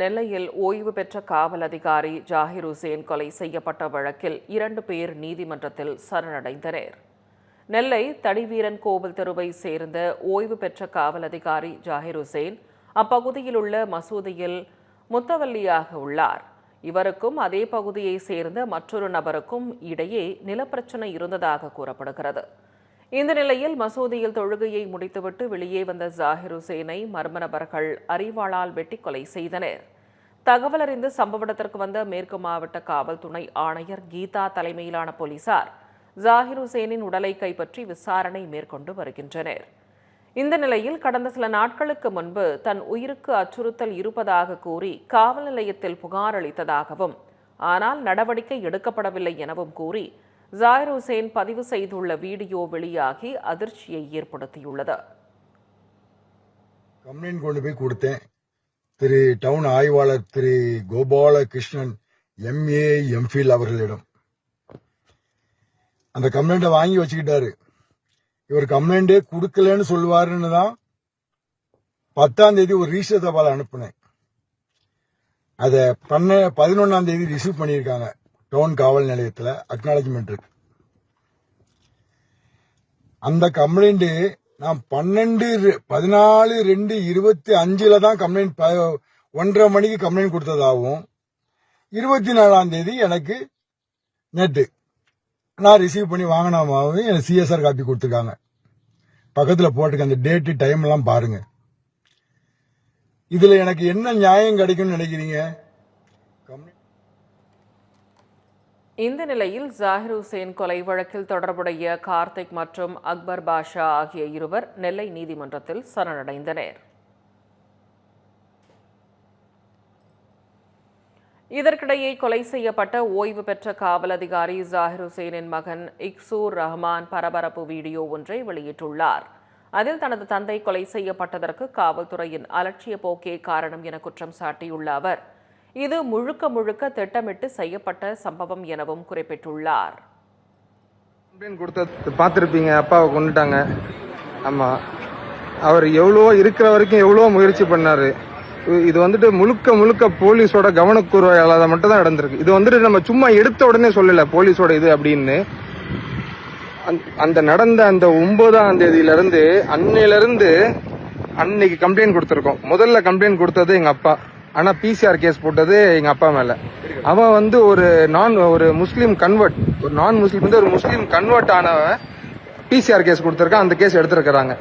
நெல்லையில் ஓய்வு பெற்ற காவல் அதிகாரி ஜாகிர் ஹுசேன் கொலை செய்யப்பட்ட வழக்கில் 2 பேர் நீதிமன்றத்தில் சரணடைந்தனர். நெல்லை தடிவீரன் கோவில் தெருவை சேர்ந்த ஓய்வு பெற்ற காவல் அதிகாரி ஜாகிர் ஹுசேன் அப்பகுதியில் உள்ள மசூதியில் முத்தவல்லியாக உள்ளார். இவருக்கும் அதே பகுதியை சேர்ந்த மற்றொரு நபருக்கும் இடையே நிலப்பிரச்சனை இருந்ததாக கூறப்படுகிறது. இந்த நிலையில் மசூதியில் தொழுகையை முடித்துவிட்டு வெளியே வந்த ஜாகிர் ஹுசேனை மர்ம நபர்கள் அரிவாளால் வெட்டி கொலை செய்தனர். தகவல் அறிந்து சம்பவ இடத்திற்கு வந்த மேற்கு மாவட்ட காவல் துணை ஆணையர் கீதா தலைமையிலான போலீசார் ஜாகிர் ஹுசேனின் உடலை கைப்பற்றி விசாரணை மேற்கொண்டு வருகின்றனர். இந்த நிலையில் கடந்த சில நாட்களுக்கு முன்பு தன் உயிருக்கு அச்சுறுத்தல் இருப்பதாக கூறி காவல் நிலையத்தில் புகார் அளித்ததாகவும், ஆனால் நடவடிக்கை எடுக்கப்படவில்லை எனவும் கூறி ஜாகிர் ஹுசேன் பதிவு செய்துள்ள வீடியோ வெளியாகி அதிர்ச்சியை ஏற்படுத்தியுள்ளது. கம்ப்ளைண்ட் கொண்டு போய் கொடுத்தேன். திரு டவுன் ஆய்வாளர் திரு கோபாலகிருஷ்ணன் MA MPhil அவர்களிடம் அந்த கம்ப்ளைண்ட்டை வாங்கி வச்சுக்கிட்டாரு. இவர் கம்ப்ளைண்டே கொடுக்கலன்னு சொல்லுவாருன்னு தான் 10ஆம் தேதி ஒரு ரிஜிஸ்டர் தபால் அனுப்புனேன். அதை 11ஆம் தேதி ரிசீவ் பண்ணியிருக்காங்க. டவுன் காவல் நிலையத்தில் அக்னாலஜ்மெண்ட் இருக்கு. அந்த கம்ப்ளைண்ட் நான் 14/2/25 தான் கம்ப்ளைண்ட் 1:30 மணிக்கு கம்ப்ளைண்ட் கொடுத்ததாகவும் 24ஆம் தேதி எனக்கு நேற்று நான் ரிசீவ் பண்ணி வாங்கினாமாவும் எனக்கு CSR காப்பி கொடுத்துருக்காங்க. பக்கத்தில் போட்டுக்க அந்த டேட்டு டைம் எல்லாம் பாருங்க. இதுல எனக்கு என்ன நியாயம் கிடைக்கும்னு நினைக்கிறீங்க? இந்த நிலையில் ஜாகிர் ஹுசேன் கொலை வழக்கில் தொடர்புடைய கார்த்திக் மற்றும் அக்பர் பாஷா ஆகிய இருவர் நெல்லை நீதிமன்றத்தில் சரணடைந்தனர். இதற்கிடையே கொலை செய்யப்பட்ட ஓய்வு பெற்ற காவல் அதிகாரி ஜாகிர் ஹுசேனின் மகன் இக்சூர் ரஹ்மான் பரபரப்பு வீடியோ ஒன்றை வெளியிட்டுள்ளார். அதில் தனது தந்தை கொலை செய்யப்பட்டதற்கு காவல்துறையின் அலட்சிய போக்கே காரணம் என குற்றம் சாட்டியுள்ள அவர், இது முழுக்க முழுக்க திட்டமிட்டு செய்யப்பட்ட சம்பவம் எனவும் குறிப்பிட்டுள்ளார். பார்த்துருப்பீங்க, அப்பாவை கொண்டுட்டாங்க. ஆமா, அவர் எவ்வளோ இருக்கிற வரைக்கும் எவ்வளோ முயற்சி பண்ணாரு. இது வந்துட்டு முழுக்க முழுக்க போலீஸோட கவனக்குறையால மட்டும் தான் நடந்திருக்கு. இது வந்துட்டு நம்ம சும்மா எடுத்த உடனே சொல்லல போலீஸோட இது அப்படின்னு. அந்த நடந்த அந்த 9ஆம் தேதியிலிருந்து அன்னையிலிருந்து அன்னைக்கு கம்ப்ளைண்ட் கொடுத்துருக்கோம். முதல்ல கம்ப்ளைண்ட் கொடுத்தது எங்க அப்பா, ஆனா PCR கேஸ் போட்டது எங்க அப்பா மேல. அவன் வந்து ஒரு முஸ்லீம் கன்வெர்ட், ஒரு நான் முஸ்லீம் வந்து ஒரு முஸ்லீம் கன்வெர்ட் ஆனவன் PCR கேஸ் கொடுத்திருக்கான். அந்த கேஸ் எடுத்திருக்கிறாங்க.